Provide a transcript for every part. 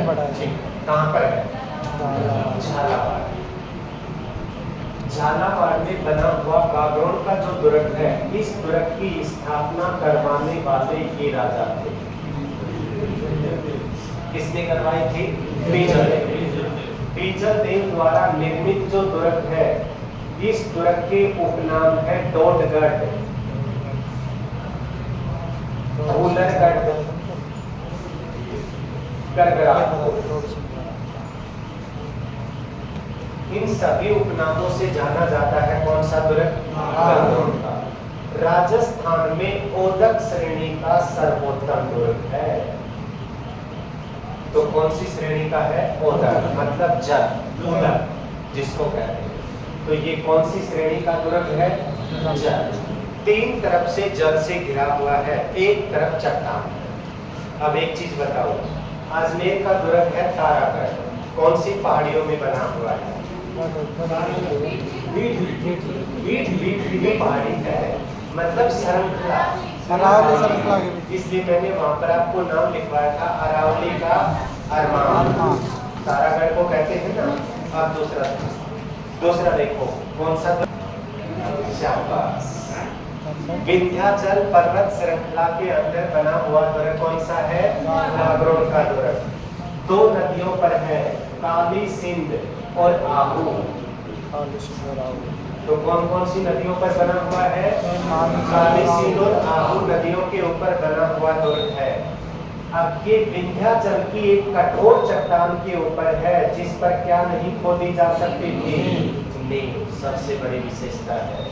पड़ा है। कहाँ पर है? झालावाड़। झालावाड़ में बना हुआ गागरोन का जो दुर्ग है, इस दुर्ग की स्थापना करवाने वाले ये राजा थे। किसने करवाई थी? बीजल देव। बीजल देव द्वारा निर्मित जो दुर्ग है, इस दुर्ग के उपनाम है डोडगढ़, भूलरगढ़, करगराह। इन सभी उपनामों से जाना जाता है कौन सा दुर्ग? गागरोन का। राजस्थान में ओदक श्रेणी का सर्वोत्तम दुर्ग है। तो कौन सी श्रेणी का है? ओदक, मतलब जल, ओदक जिसको कहते हैं। तो ये कौन सी श्रेणी का दुर्ग है? जल। तीन तरफ से जल से घिरा हुआ है, एक तरफ चट्टान। अब एक चीज बताओ, अजमेर का दुर्ग है तारागढ़, कौन सी पहाड़ियों में बना हुआ है? पहाड़ी है, मतलब श्रृंखला। इसलिए मैंने वहां पर आपको नाम लिखवाया था, अरावली का अरमान। तारागढ़ को कहते हैं ना। अब दूसरा देखो कौन सा? शाबाश। विंध्याचल पर्वत श्रृंखला के अंदर बना हुआ दुर्ग कौन सा है? गागरोन का दुर्ग। दो नदियों पर है, काली सिंध और आहू। तो कौन कौन सी नदियों पर बना हुआ है? काली सिंध और आहू नदियों के ऊपर बना हुआ दुर्ग है। अब ये विंध्याचल की एक कठोर चट्टान के ऊपर है, जिस पर क्या नहीं खोदी जा सकती थी? नींव। सबसे बड़ी विशेषता है,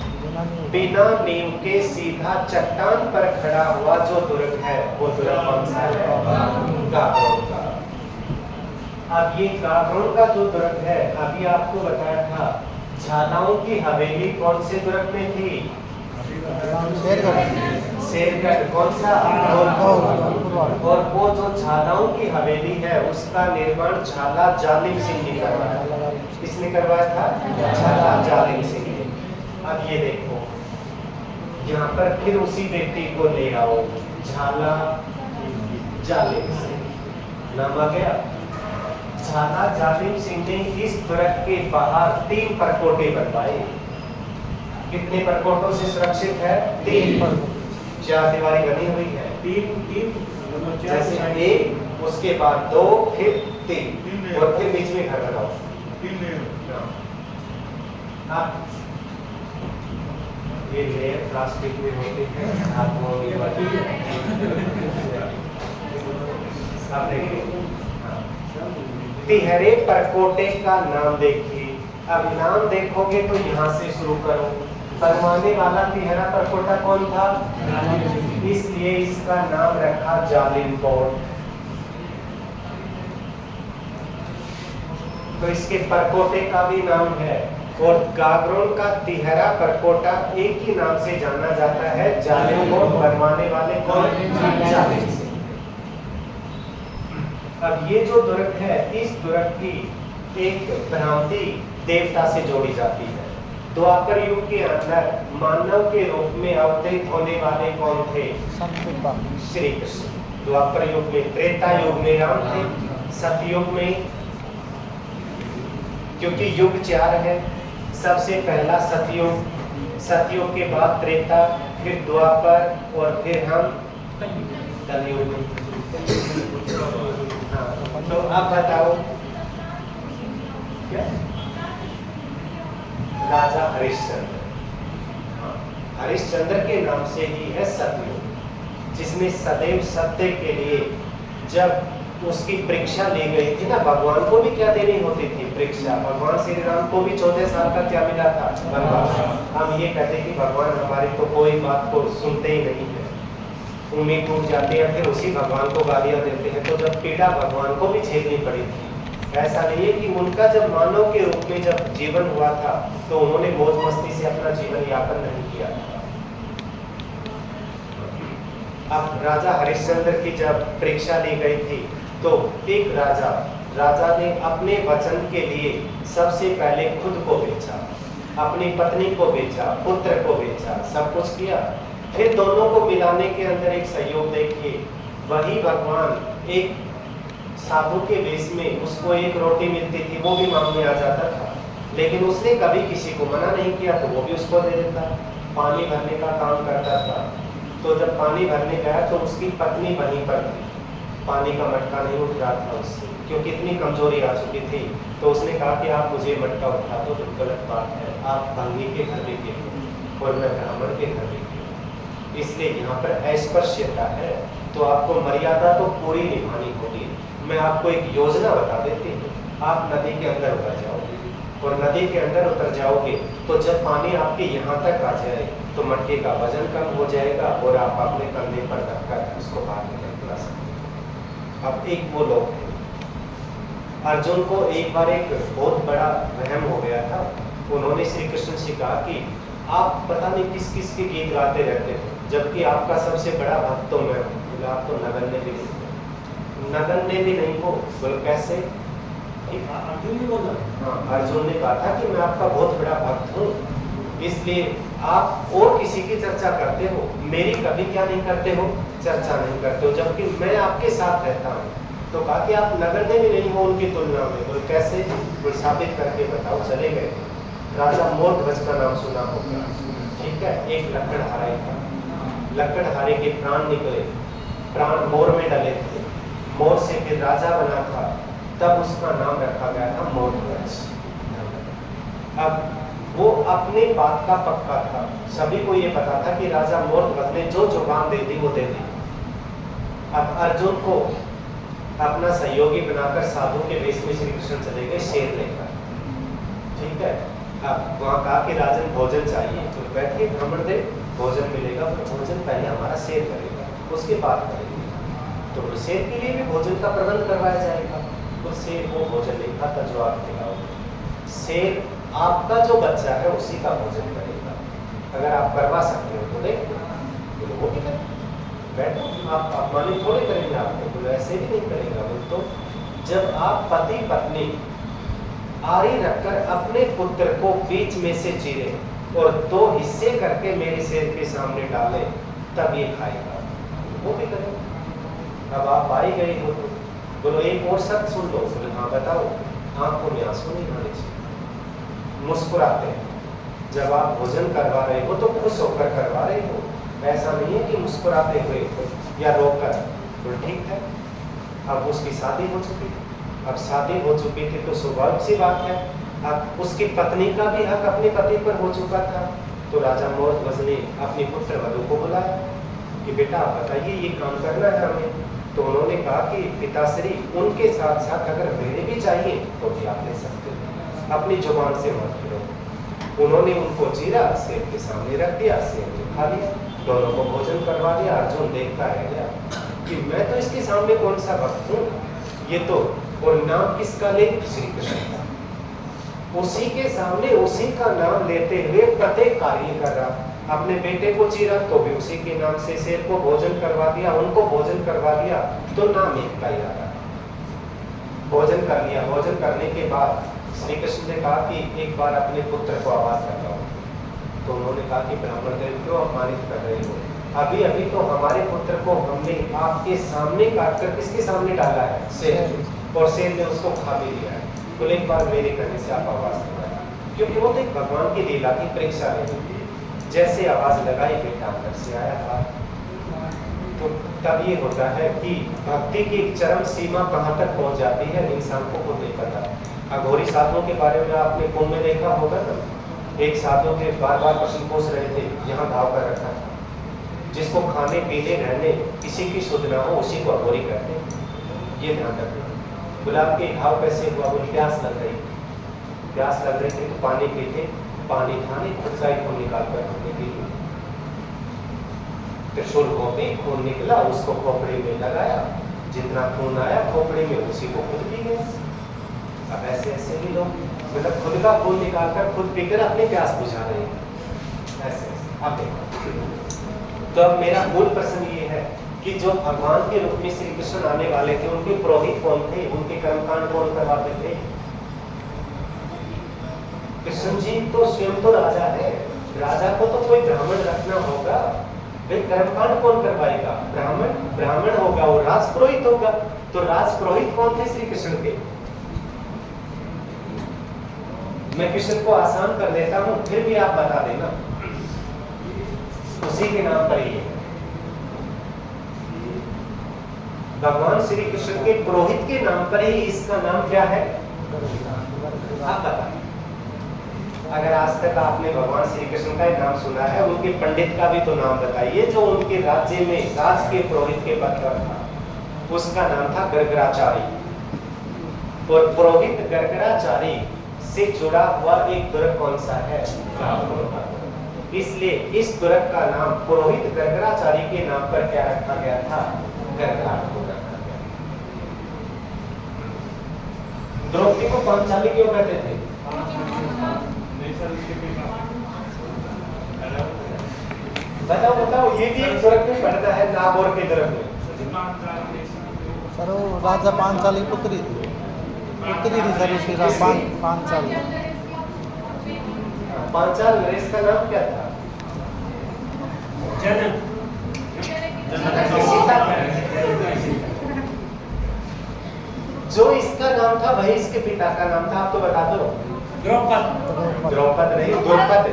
बिना नींव के सीधा चट्टान पर खड़ा हुआ जो दुर्ग है, वो दुर्ग कौन सा है? गागरोन का। अब ये गागरोन का जो दुर्ग है, अभी आपको बताया था, झालाओं की हवेली कौन से दुर्ग में थी? शेरगढ़। कौन सा? और वो जो झालाओं की हवेली है, उसका निर्माण झाला जालिम सिंह ने करवाया। किसने करवाया था? झाला जालिम सिंह ने। अब ये देखो, यहाँ पर फिर उसी व्यक्ति को ले आओ, झाला जालिम सिंह नाम आ गया। झाला जालिम सिंह ने इस दुर्ग के बाहर 3 परकोटे बनवाए। कितने परकोटों से सुरक्षित है? 3 परकोटे। 4 दीवारी बनी हुई है, 3 जैसे 1, उसके बाद 2, फिर 3 और फिर बीच में घर बनाओ। ये लेयर प्लास्टिक में होते हैं, आप वो तिहरे परकोटे का नाम देखिए। अब नाम देखोगे तो यहाँ से शुरू करो। बनवाने वाला तिहरा परकोटा कौन था? इसलिए इसका नाम रखा जालिम कोट। तो इसके परकोटे का भी नाम है। और गागरोन का तिहरा परकोटा एक ही नाम से जाना जाता है, जालिम कोट। बनवाने वाले कौन? जालिम सिंह। अब ये जो दुर्ग है, इस दुर्ग की एक भ्रांति देवता से जोड़ी जाती है। द्वापर युग के अंदर मानव के रूप में अवतरित होने वाले कौन थे? श्री कृष्ण। द्वापर युग में, त्रेता युग में राम थे, सतयुग में, क्योंकि युग 4 है, सबसे पहला सतयुग, सतयुग के बाद त्रेता, फिर द्वापर और फिर हम कलयुग में। तो अब बताओ क्या? राजा हरिश्चंद्र। हरिश्चंद्र के नाम से ही है सतयुग, जिसमें सदैव सत्य के लिए जब उसकी परीक्षा ली गई थी ना, भगवान को भी क्या देनी होती थी? परीक्षा। भगवान श्री राम को भी 14 साल का क्या मिला था? वनवास। हम ये कहते हैं कि भगवान हमारी तो कोई बात को सुनते ही नहीं है, उम्मीद टूट जाती है, फिर उसी भगवान को गालियां देते हैं। तो जब पीड़ा भगवान को भी झेलनी पड़ी थी। ऐसा नहीं है कि उनका जब मानव के रूप में जब जीवन हुआ था, तो उन्होंने मौज मस्ती से अपना जीवन यापन नहीं किया था। अब राजा हरिश्चंद्र की जब परीक्षा ली गई थी, तो एक राजा ने अपने वचन के लिए सबसे पहले खुद को बेचा, अपनी पत्नी को बेचा, पुत्र को बेचा, सब कुछ किया। फिर दोनों को मिलाने के अंदर एक सहयोग देखिए, वही भगवान एक साधु के वेश में उसको एक रोटी मिलती थी, वो भी मांगने आ जाता था, लेकिन उसने कभी किसी को मना नहीं किया, तो वो भी उसको दे देता। पानी भरने का काम करता था, तो जब पानी भरने गया तो उसकी पत्नी वहीं पर थी, पानी का मटका नहीं उठ रहा था उससे, क्योंकि इतनी कमजोरी आ चुकी थी। तो उसने कहा कि आप मुझे मटका उठा दो, तो गलत बात है, आप भंगी के घर में के हो और मैं ब्राह्मण के घर में के हूँ, इसलिए यहाँ पर अस्पृश्यता है, तो आपको मर्यादा तो पूरी निभानी होगी। मैं आपको एक योजना बता देती हूँ, आप नदी के अंदर उतर जाओगे, और नदी के अंदर उतर जाओगे तो जब पानी आपके यहाँ तक आ जाए तो मटके का वजन कम हो जाएगा और आप अपने कंधे पर रखकर उसको बाहर निकल सकते हैं। अब एक वो लोग हैं, अर्जुन को एक बार एक बहुत बड़ा वहम हो गया था। उन्होंने श्री कृष्ण से कहा कि आप पता नहीं किस किस के गीत गाते रहते हो, जबकि आपका सबसे बड़ा भक्त तो मैं हूँ। बोला आप तो नगण्य भी नहीं हो, नगण्य भी नहीं हो। बोलो कैसे? अर्जुन ने बोला, हाँ, अर्जुन ने कहा था कि मैं आपका बहुत बड़ा भक्त हूँ, इसलिए आप और किसी की चर्चा करते हो, मेरी कभी क्या नहीं करते हो, चर्चा नहीं करते हो, जबकि मैं आपके साथ रहता हूँ। तो कहा कि आप नगण्य भी नहीं हो उनकी तुलना में। बोले कैसे? कोई साबित करके बताओ। चले गए। राजा मोरध्वज का नाम सुना होगा, ठीक है, एक लकड़हारे था, लकड़हारे के प्राण निकले, प्राण मोर में डले थे, मोर से फिर राजा बना था, तब उसका नाम रखा गया था मोरध्वज। अब वो अपनी बात का पक्का था, सभी को ये पता था कि राजा मोरध्वज ने जो जुबान दे दी वो दे दी। अब अर्जुन को अपना सहयोगी बनाकर साधु के वेश में श्री कृष्ण चले गए शेर लेकर, ठीक है। अब वहाँ कहा कि राजन भोजन चाहिए, तो बैठिए ब्राह्मण देव, भोजन मिलेगा, तो भोजन पहले हमारा शेर करेगा, उसके बाद करेंगे। तो शेर के लिए भी भोजन का प्रबंध करवाया जाएगा। तो शेर वो भोजन नहीं खाता जो आप खिलाओगे, शेर आपका जो बच्चा है उसी का भोजन करेगा। अगर आप करवा सकते हो तो देखो, बोलो वो भी करें, बैठो, आप अपमानित थोड़े करेंगे आपको, बोलो ऐसे भी नहीं करेगा। बोलो तो जब आप पति पत्नी आरी रखकर अपने पुत्र को बीच में से चीरे और दो हिस्से करके मेरे शेर के सामने डाले, तब ये खाएगा, वो भी करेगा। अब आप आई गई हो तो बोलो एक और शब्द सुन लो। बोले हाँ बताओ। आंखों में आंसू नहीं आने चाहिए, मुस्कुराते हैं। जब आप भोजन करवा रहे हो तो खुश होकर करवा रहे हो, ऐसा नहीं है कि मुस्कुराते हुए या रोकर। तो ठीक है, अब उसकी शादी हो चुकी है, अब शादी हो चुकी थी तो स्वाभाविक सी बात है, अब उसकी पत्नी का भी हक अपने पति पर हो चुका था। तो राजा मोरध्वज ने अपनी पुत्र वधू को बुलाया कि बेटा आप बताइए ये काम करना है हमें। तो उन्होंने कहा कि पिताश्री उनके साथ साथ अगर मेरे भी चाहिए तो भी आप ले सकते हो, अपनी जुबान से मत करो। उन्होंने उनको चीरा, शेर के सामने रख दिया, शेर ने खा लिया, दोनों को भोजन करवा दिया। अर्जुन देखता रह गया कि मैं तो इसके सामने कौन सा भक्त हूँ, ये तो, और नाम किसका ले? श्री कृष्ण का। उसी के सामने उसी का नाम लेते हुए प्रत्येक कार्य कर रहा। अपने बेटे को चीरा तो भी उसी के नाम से, शेर को भोजन करवा दिया, उनको भोजन करवा दिया, तो नाम एक का ही आ रहा। भोजन कर लिया, भोजन करने के बाद श्री कृष्ण ने कहा कि एक बार अपने पुत्र को आवाज लगाओ। तो उन्होंने कहा कि ब्राह्मण देव क्यों अपमानित कर रहे हो, अभी अभी तो हमारे पुत्र को हमने आपके सामने काट कर किसके सामने डाला है? शेर, और शेर ने उसको खा भी लिया है। तो एक बार मेरे कहने से आप आवाज लगाए, क्योंकि वो तो एक भगवान की लीला की परीक्षा है। जैसे आवाज लगाई बेटा अंदर से आया था। तो तब ये होता है कि भक्ति की एक चरम सीमा कहाँ तक पहुंच जाती है इंसान को खुद नहीं पता। अघोरी साधुओं के बारे में आपने कुंभ में देखा होगा ना, एक साधु के बार बार प्रश्न पूछ रहे थे, यहाँ घाव कर रखा था, जिसको खाने पीने रहने किसी की सुध ना हो उसी को अघोरी कहते, ये ध्यान रखना। बोला आपके घाव कैसे हुआ? बोले प्यास लग रही, प्यास लग रही थी तो पानी पीते, पानी था नहीं, खुद का ही खून निकाल कर हमने पी लिया। त्रिशूल घोंपी, खून निकला, उसको खोपड़ी में लगाया, जितना खून आया खोपड़ी में उसी को खुद पी गए। अब ऐसे ऐसे भी लोग मतलब खुद का खून निकाल कर खुद पीकर अपनी प्यास बुझा रहे हैं, ऐसे अब देखो। तो अब मेरा मूल प्रश्न ये है कि जो भगवान के रूप में श्री कृष्ण आने वाले थे, उनके पुरोहित कौन थे, उनके कर्मकांड कौन करवाते थे? कृष्ण जी तो स्वयं तो राजा है, राजा को तो कोई ब्राह्मण रखना होगा। भाई कर्मकांड कौन करवाएगा? ब्राह्मण। ब्राह्मण होगा वो राज पुरोहित होगा। तो राज पुरोहित कौन थे? श्री कृष्ण के। मैं कृष्ण को आसान कर देता हूं, फिर भी आप बता देना। उसी के नाम पर ही है। भगवान श्री कृष्ण के पुरोहित के नाम पर ही इसका नाम क्या है? आप बताइए। अगर आज तक आपने भगवान श्री कृष्ण का नाम सुना है, उनके पंडित का भी तो नाम बताइए जो उनके राज्य में राज के पुरोहित के पद पर था। उसका नाम था गर्गराचारी। और पुरोहित गर्गराचारी से जुड़ा हुआ एक दुर्ग कौन सा है? इसलिए इस दुर्ग का नाम पुरोहित गर्गराचारी के नाम पर क्या रखा गया था? गर्गराट को रखा गया। द्रौपदी को पांचाली क्यों कहते थे? बताओ बताओ, ये भी एक दुर्ग में पड़ता है, नागौर के दुर्ग में। सर वो राजा पांचाली पुत्री थी सर उसकी पांचाली। पांचाल नरेश का नाम क्या था? जो इसका नाम था वही इसके पिता का नाम था। आप तो बता दो। द्रौपद। द्रौपद नहीं, द्रौपद।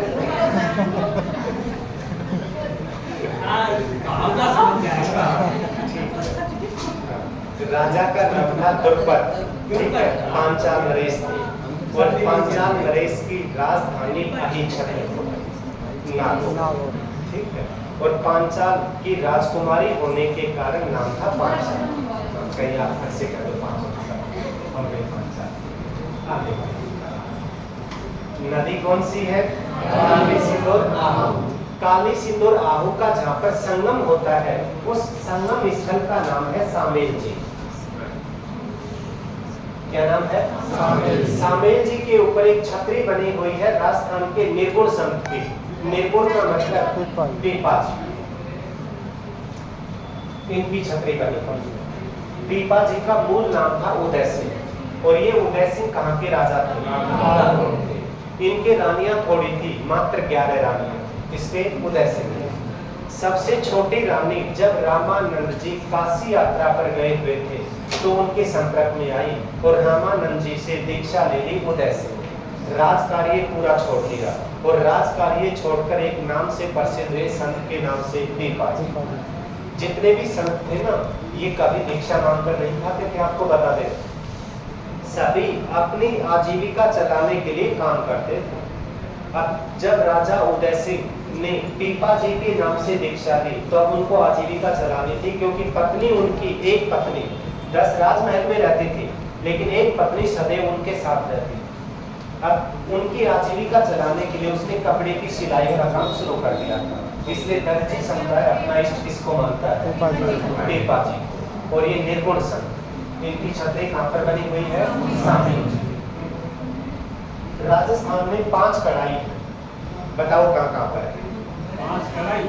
राजा का नाम था द्रौपद, ठीक है। पांचाल नरेश थे और पांचाल नरेश की राजधानी नागौर, ठीक है। और पांचाल की राजकुमारी होने के कारण नाम था पांचाल। कहीं आप फिर से कर दो पांचाल। नदी कौन सी है? काली सिंदूर आहू। काली सिंदूर आहू का जहाँ पर संगम होता है, उस संगम स्थल का नाम है सामेल जी। क्या नाम है? सामेल। सामेल जी के ऊपर एक छतरी बनी हुई है राजस्थान के निर्गुण संत की। निर्गुण का मतलब पीपा जी, इनकी छतरी बनी हुई। पीपा जी का मूल नाम था उदय सिंह और ये उदय सिंह कहाँ के राजा थे? इनके रानियां थोड़ी थी, मात्र 11 रानियां। इसके उदय सिंह सबसे छोटी रानी जब रामानंद जी काशी यात्रा पर गए हुए थे तो उनके संपर्क में आई और रामानंद जी से दीक्षा ले ली उदय सिंह। राजकार्य पूरा छोड़ दिया और राजकार्य छोड़कर एक नाम से प्रसिद्ध हुए संत के नाम से पीपा जी। जितने भी संत थे ना, ये कभी दीक्षा मांगकर नहीं खाते थे। आपको बता दें, सभी अपनी आजीविका चलाने के लिए काम करते थे। अब जब राजा उदय सिंह ने पीपा जी के नाम से दीक्षा ली तो उनको आजीविका चलानी थी, क्योंकि पत्नी उनकी एक पत्नी 10 राजमहल में रहती थी, लेकिन एक पत्नी सदैव उनके साथ रहती। अब उनकी आजीविका चलाने के लिए उसने कपड़े की सिलाई का काम शुरू कर दिया था। इसलिए दर्जी समुदाय अपना इष्ट किसको मानता है? पीपा जी को। और ये निर्गुण संत, इनकी छतरी कहाँ पर बनी हुई है? सामेल। राजस्थान में 5 कढ़ाई है, बताओ कहाँ पर है? 5 कढ़ाई।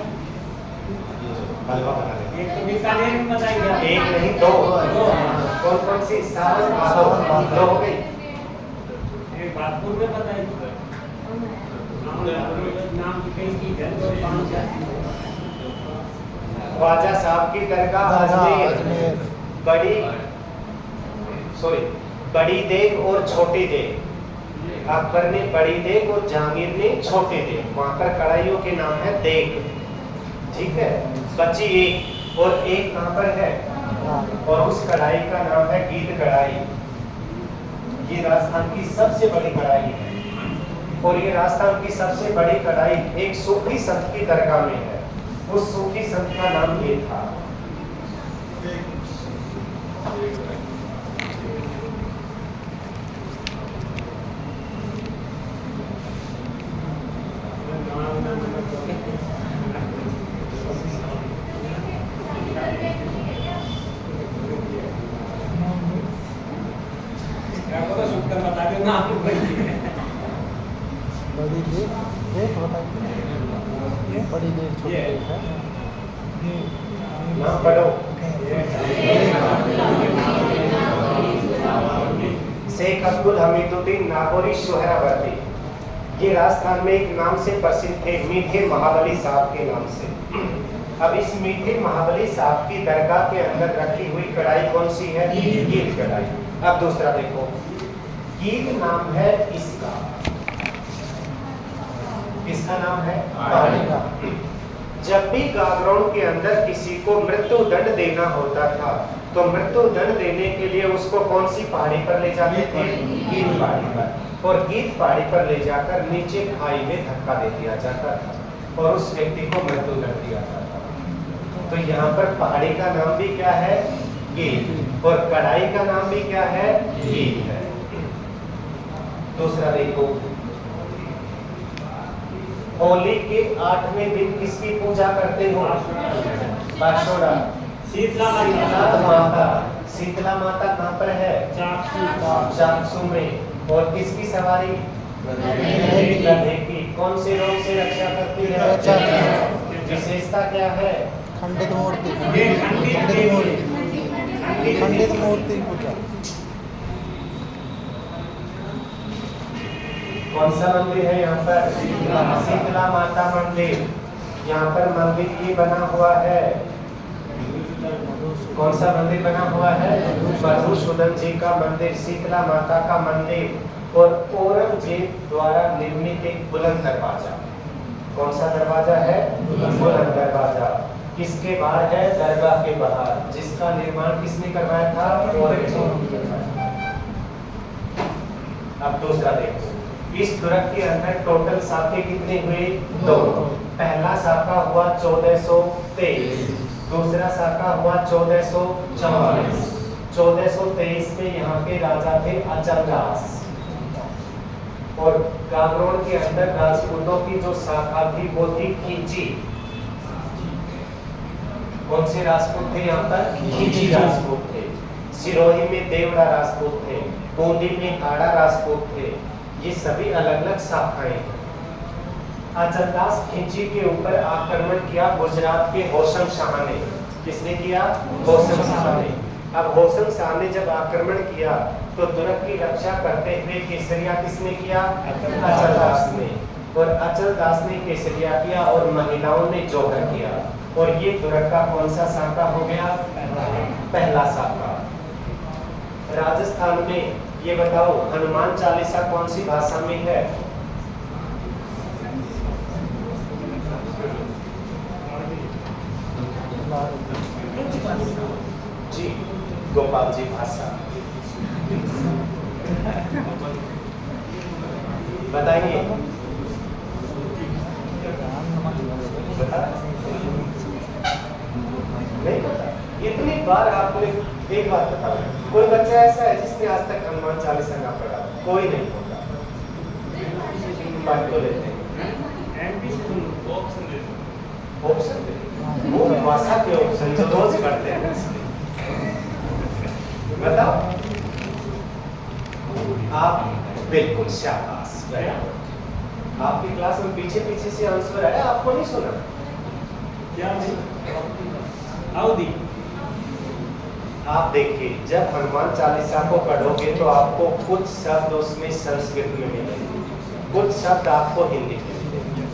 हलवा बना ले। एक तो बीकानेर में बताइए। एक नहीं, 2। कौन कौन सी? सावन भादो 2 हो गई। एक बातपुर में बताइए। नाम कहीं की है तो 5 है। ख्वाजा साहब की दरगाह अजमेर। बड़ी देग और छोटी देग। अकबर ने बड़ी देग और जहांगीर ने छोटी देग। वहां पर कढ़ाइयों के नाम है देग, ठीक है। बची एक, और एक कहां पर है? और उस कढ़ाई का नाम है गीत कढ़ाई। ये राजस्थान की सबसे बड़ी कढ़ाई है और ये राजस्थान की सबसे बड़ी कढ़ाई एक सूफी संत की दरगाह में है। उस सूफी संत का नाम ये था। बड़ी देर छोटी देर है। नाम पढ़ो। शेख अब्दुल हमीदुद्दीन नागौरी सोहरावर्दी। ये राजस्थान में एक नाम से प्रसिद्ध थे, मीठे महाबली साहब के नाम से। अब इस मीठे महाबली साहब की दरगाह के अंदर रखी हुई कढ़ाई कौन सी है? गीत कढ़ाई। अब दूसरा देखो, गीत नाम है इसका, किसका नाम है? पहाड़ी का। जब भी गागरों के अंदर किसी को मृत्यु दंड देना होता था तो मृत्यु दंड देने के लिए उसको कौन सी पहाड़ी पर ले जाते थे? गीत पहाड़ी पर। और गीत पहाड़ी पर ले जाकर नीचे खाई में धक्का दे दिया जाता था और उस व्यक्ति को मृत्यु दंड दिया जाता था। तो यहाँ पर पहाड़ी का नाम भी क्या है? गीत। और कढ़ाई का नाम भी क्या है? गीत है। दूसरा देखो, होली के 8वें दिन किसकी पूजा करते हो? बागशोड़ा। शीतला माता। शीतला माता कहाँ पर है? चाकसू में। और किसकी सवारी? गधे की। कौन से रोग से रक्षा करती है? विशेषता क्या है? खंडित मूर्ति, ये खंडित मूर्ति, खंडित मूर्ति पूजा। कौन सा मंदिर है यहाँ पर? शीतला माता मंदिर। यहाँ पर मंदिर ये बना हुआ है, कौन सा मंदिर बना हुआ है? मधुसूदन जी का मंदिर, शीतला माता का मंदिर और औरंगजेब द्वारा निर्मित एक बुलंद दरवाजा। कौन सा दरवाजा है? बुलंद दरवाजा। किसके बाहर है? दरगाह के बाहर। जिसका निर्माण किसने करवाया था? औरंगजेब। अब दूसरा देखो, इस दुर्ग के अंदर टोटल साके कितने हुए? 2। पहला साका हुआ 1423, दूसरा साका हुआ 1444। 1423 में यहाँ के राजा थे अचलदास और गागरोन के अंदर राजपूतों की जो शाखा थी वो थी खींची। कौन से राजपूत थे यहाँ पर? खींची राजपूत थे। सिरोही में देवड़ा राजपूत थे, बूंदी में हाड़ा राजपूत थे। ये सभी अलग अलग शाखाएं हैं। अचलदास खिंची के ऊपर आक्रमण किया गुजरात के होशंग शाह ने। किसने किया? होशंग शाह ने। अब होशंग शाह ने जब आक्रमण किया तो दुर्ग की रक्षा करते हुए केसरिया किसने किया? अचलदास ने। और अचलदास ने केसरिया किया और महिलाओं ने जौहर किया। और ये दुर्ग का कौन सा शाखा हो गया? पहला शाखा। राजस्थान में ये बताओ, हनुमान चालीसा कौन सी भाषा में है? जी, गोपाल जी भाषा बताइए। बता नहीं पता? इतनी बार आपने, एक बात बताओ, कोई बच्चा ऐसा है जिसने आज तक हनुमान चालीसा ना पढ़ा? कोई नहीं होगा। पढ़ तो लेते हैं, ऑप्शन दे, वो भाषा के ऑप्शन जो रोज पढ़ते हैं। बताओ आप। बिल्कुल शाबाश। आपकी क्लास में पीछे पीछे से आंसर आया, आपको नहीं सुना? क्या नहीं? अवधि। आप देखिए, जब हनुमान चालीसा को पढ़ोगे तो आपको कुछ शब्द उसमें संस्कृत में मिलेंगे, कुछ शब्द आपको हिंदी में मिलेंगे।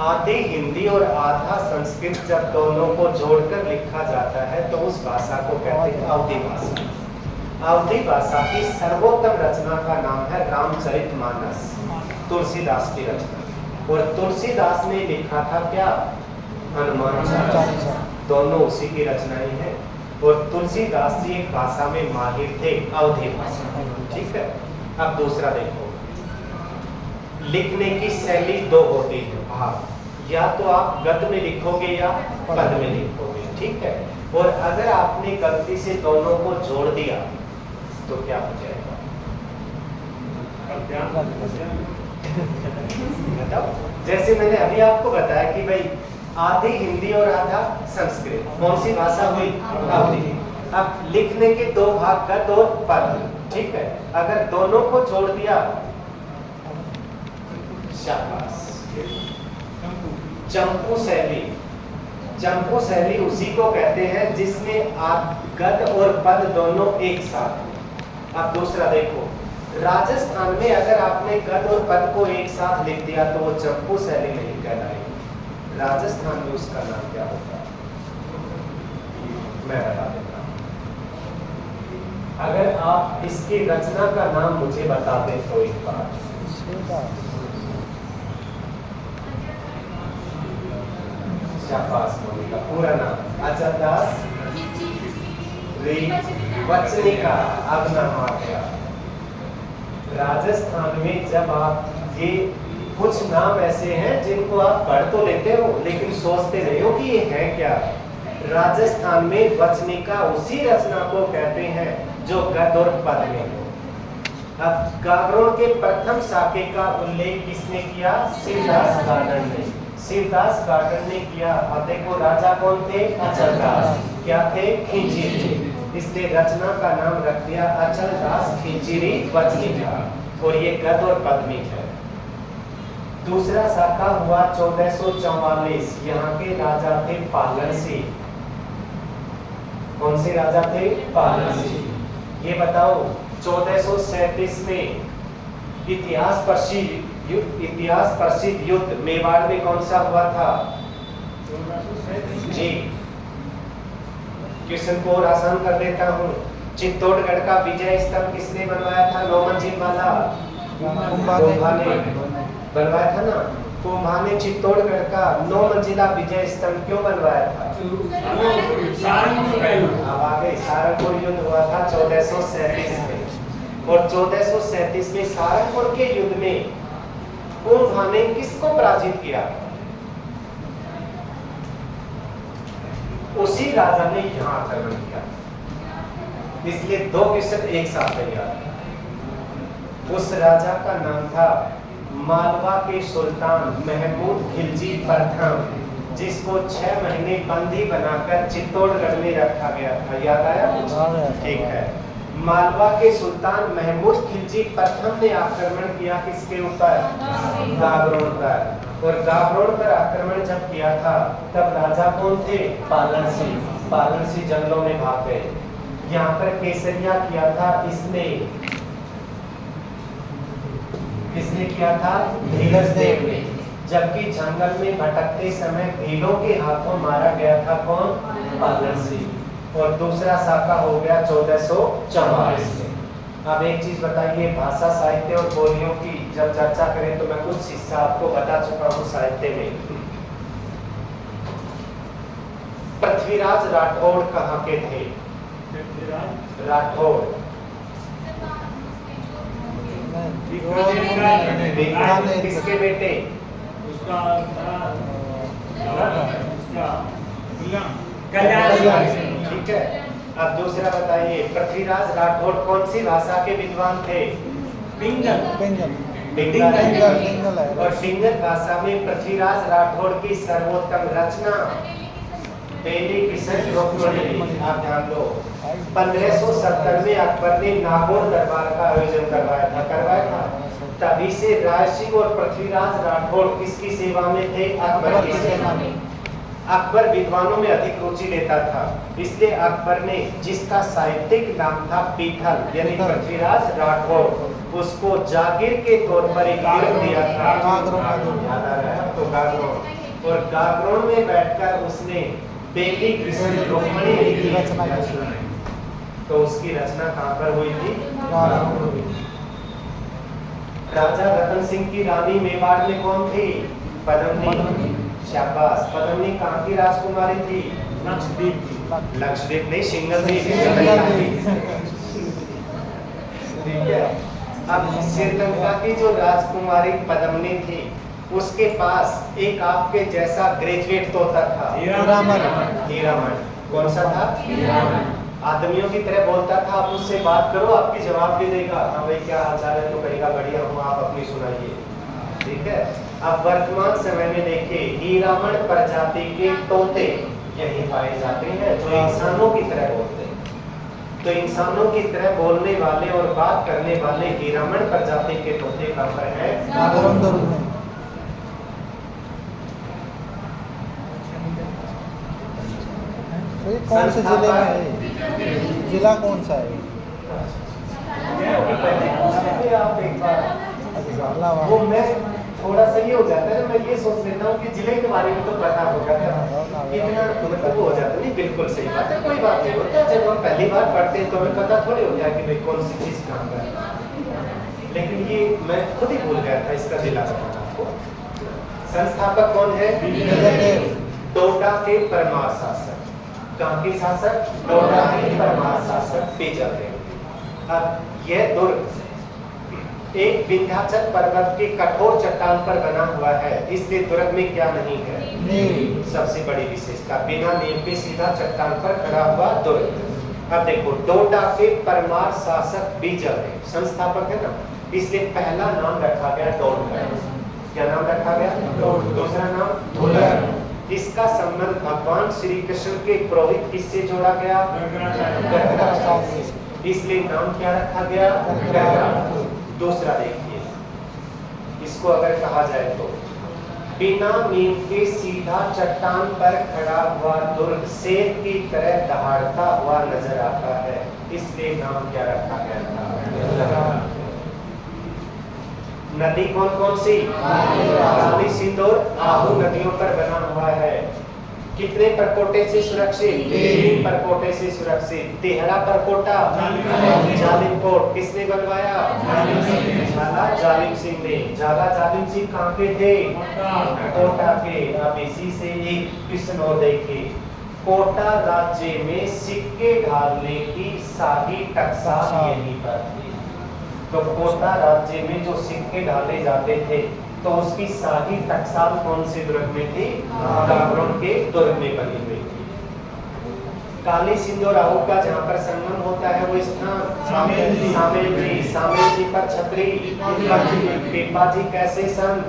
आधी हिंदी और आधा संस्कृत जब दोनों को जोड़कर लिखा जाता है तो उस भाषा को कहते हैं अवधी भाषा। अवधी भाषा की सर्वोत्तम रचना का नाम है रामचरितमानस, तुलसीदास की रचना। और तुलसीदास ने लिखा था क्या? हनुमान चालीसा। दोनों उसी की रचनाएं हैं। और तुलसीदास जी एक भाषा में माहिर थे, अवधी भाषा। ठीक है। अब दूसरा देखो, लिखने की शैली 2 होती है भाग, या तो आप गद्य में लिखोगे या पद में लिखोगे। ठीक है। और अगर आपने गलती से दोनों को जोड़ दिया तो क्या हो जाएगा? बताओ। जैसे मैंने अभी आपको बताया कि भाई आधी हिंदी और आधा संस्कृत, कौन सी भाषा हुई? अवधी। अब लिखने के 2 भाग, गद्य और पद। ठीक है। अगर दोनों को जोड़ दिया, शाबाश। चंपू शैली। चंपू शैली उसी को कहते हैं जिसमें गद्य और पद दोनों एक साथ। अब दूसरा देखो, राजस्थान में अगर आपने गद्य और पद को एक साथ लिख दिया तो वो चंपू शैली नहीं कहलाएगी। राजस्थान में उसका नाम क्या होता? मैं बता देता हूँ। अगर आप इसकी रचना का नाम मुझे बता दें तो एक बार। शाबाश मोनिका, पूरा नाम अचलदास वचनिका। अब नाम आ गया। राजस्थान में जब आप ये कुछ नाम ऐसे हैं जिनको आप पढ़ तो लेते हो लेकिन सोचते नहीं हो कि ये है क्या। राजस्थान में वचनिका उसी रचना को कहते हैं जो गद्य और पद में हो। अब गागरों के प्रथम साके का उल्लेख किसने किया? शिवदास गार्डन ने। शिवदास गार्डन ने किया। अब देखो राजा कौन थे? अचलदास। क्या थे? खिंचिरी। इसलिए रचना का नाम रख दिया अचलदास खिंचिरी वचनिका और ये गद्य और पद्मिक है। दूसरा शाखा हुआ 1444। यहाँ के राजा थे पालन सिंह। कौन से राजा थे? पालन सिंह। ये बताओ 1437 में इतिहास प्रसिद्ध युद्ध मेवाड़ में कौन सा हुआ था? जी क्वेश्चन को और आसान कर देता हूँ। चित्तौड़गढ़ का विजय स्तंभ किसने बनवाया था? 9 मंजिल वाला कुंभा ने बनवाया था ना। कुंभा ने चित्तौड़गढ़ का 9 मंजिला विजय स्तंभ क्यों बनवाया था? अब आगे सारंगपुर युद्ध हुआ था 1437 में और 1437 में सारंगपुर के युद्ध में कुंभा ने किसको पराजित किया? उसी राजा ने यहाँ आक्रमण किया। इसलिए 2 क्वेश्चन एक साथ तैयार। उस राजा का नाम था मालवा के सुल्तान महमूद खिलजी प्रथम, जिसको 6 महीने बंदी बनाकर चित्तौड़गढ़ में रखा गया था। याद आया? ठीक है। मालवा के सुल्तान महमूद खिलजी प्रथम ने आक्रमण किया किसके ऊपर? गागरोन पर। और गागरोन पर आक्रमण जब किया था तब राजा कौन थे? पालन सिंह। पालन सिंह जंगलों में भाग गए। यहाँ पर केसरिया किया था किसने किया था? धीरज देव ने। जबकि जंगल में भटकते समय भीलों के हाथों मारा गया था कौन? पालन सिंह। और दूसरा शाखा हो गया 1444 में। अब एक चीज बताइए, भाषा साहित्य और बोलियों की जब चर्चा करें तो मैं कुछ हिस्सा आपको बता चुका हूँ साहित्य में। पृथ्वीराज राठौड़ कहाँ के थे? राठौड़ किसके बेटे? ठीक है। अब दूसरा बताइए, पृथ्वीराज राठौड़ कौन सी भाषा के विद्वान थे? और सिंगल भाषा में पृथ्वीराज राठौड़ की सर्वोत्तम रचना बेली किशन रुक्मणी। आप ध्यान दो, 1570 में अकबर ने नागौर दरबार का आयोजन करवाया था। तभी से राय सिंह और पृथ्वीराज राठौड़ किसकी सेवा में थे? अकबर की सेवा में। अकबर विद्वानों में अधिक रुचि लेता था, इसलिए अकबर ने जिसका साहित्यिक नाम था पीथल यानी पृथ्वीराज राठौड़, उसको जागीर के तौर पर एक गिरफ्त दिया था। याद आ रहा है तो गागरोन। और गागरोन में बैठकर उसने बेली कृष्ण रुक्मणी की रचना की। तो उसकी रचना कहाँ पर हुई थी? राजा रतन सिंह की रानी मेवाड़ में कौन थी? पद्मिनी। शाबाश। पद्मिनी कहाँ की राजकुमारी थी? लक्षद्वीप नहीं, सिंगलद्वीप। ठीक है। अब श्रीलंका की जो राजकुमारी पद्मिनी थी उसके पास एक आपके जैसा ग्रेजुएट तोता था, हीरामन। कौन सा था? हीरामन। आदमियों की तरह बोलता था, आप उससे बात करो आपकी जवाब भी देगा। हाँ भाई क्या हाल चाल है? तो कहेगा बढ़िया हूँ, आप अपनी सुनाइए। ठीक है। अब वर्तमान समय में देखिए, हीरामन प्रजाति के तोते यही पाए जाते हैं जो इंसानों की तरह बोलते हैं। तो इंसानों की तरह बोलने वाले और बात करने वाले हीरामन प्रजाति के तोते कहाँ पर है? कौन से जिले में है? जिला कौन सा है? आप एक बार वो मैं थोड़ा सा ये हो जाता है ना, मैं ये सोच लेता हूँ कि जिले के बारे में तो पता होगा, इतना मतलब वो हो जाता नहीं। बिल्कुल सही बात है, कोई बात नहीं होता। जब हम पहली बार पढ़ते हैं तो हमें पता थोड़ी होता है कि भाई कौन सी चीज कहाँ पर है। लेकिन ये मैं खुद ही भूल गया था इसका जिला बताना आपको। संस्थापक कौन है? टोडा के परमार शासक। कहाँ के शासक? टोडा के परमार शासक बीजादेव। अब यह दुर्ग एक विंध्याचल पर्वत के कठोर चट्टान पर बना हुआ है, इसलिए दुर्ग में क्या नहीं है? सबसे बड़ी विशेषता, बिना नींव के सीधा चट्टान पर खड़ा हुआ दुर्ग। अब देखो, टोडा के परमार शासक बीजादेव संस्थापक है ना, इसलिए पहला नाम रखा गया टोडगढ़। क्या नाम रखा गया? दूसरा नाम ढोलर। इसका संबंध भगवान श्री कृष्ण के पुरोहित किससे जोड़ा गया? इसलिए नाम क्या रखा गया? गरगरा। दूसरा देखिए, इसको अगर कहा जाए तो बिना नींव के सीधा चट्टान पर खड़ा हुआ दुर्ग शेर की तरह दहाड़ता हुआ नजर आता है, इसलिए नाम क्या रखा गया था? नदी कौन कौन सी? काली सिंधु आहू नदियों पर बना हुआ है। कितने परकोटे से सुरक्षित? 3 परकोटे से सुरक्षित। तिहरा परकोटा जालिम कोट किसने बनवाया? झाला जालिम सिंह ने। झाला जालिम सिंह कहाँ के थे? कोटा के। अब इसी से एक प्रश्न और देखिए, कोटा राज्य में सिक्के ढालने की शाही टकसाल यहीं पर थी। तो कोटा राज्य में जो सिक्के ढाले जाते थे तो उसकी शाही टकसाल कौन से दुर्ग में थी? गागरों के दुर्ग में बनी हुई थी। काली सिंधु और आहू का जहाँ पर संगम होता है वो स्थान सामेल जी पर छतरी। पीपा जी कैसे संत?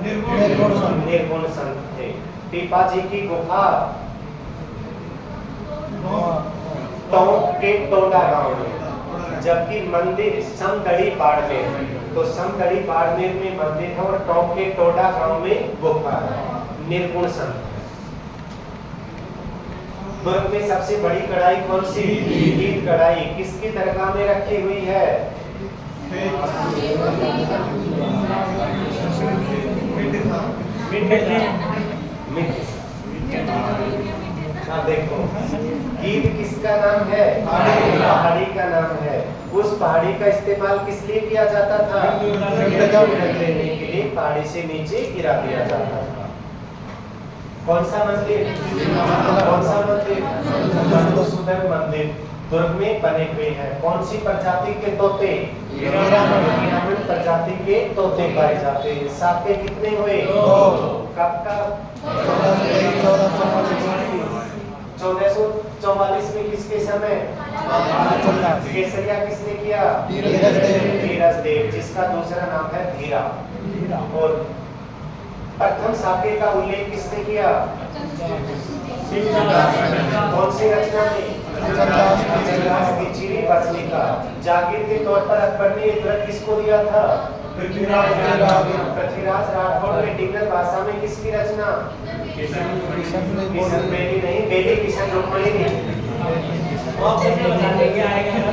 निर्गुण संत थे। पीपा जी की गुफा टोंक के टोडा गांव में, जबकि मंदिर समदड़ी बाड़मेर। तो समदड़ी बाड़मेर में मंदिर है और टोंक के टोडा गांव में गुफा है। निर्गुण संत। दुर्ग में सबसे बड़ी कढ़ाई कौन सी? ईट कढ़ाई। किसकी दरगाह में रखी हुई है? देखो, गीत किसका नाम है? पहाड़ी का नाम है। उस पहाड़ी का इस्तेमाल किस लिए किया जाता था? लेने के लिए पहाड़ी से नीचे गिरा दिया जाता था। कौन सा मंदिर? कौन सा मंदिर? मधुसूदन मंदिर दुर्ग में बने हुए हैं। कौन सी प्रजाति के तोते? ग्रामीण प्रजाति के तोते पाए जाते हैं। साके कितने हुए? कब का? 1444 में किसके समय? केसरिया किसने किया? धीरज देव, जिसका दूसरा नाम है धीरा। और प्रथम साके का उल्लेख किसने किया? कौन सी रचना में? की चिरी बचने का। जागीर के तौर पर अकबर ने तुरंत किसको दिया था? पृथ्वीराज राठौड़ ने टिग्रित भाषा में किसकी रचना? किशन बेदी नहीं, बेदी किशन रुक्मणी ने। बताने क्या आएगा?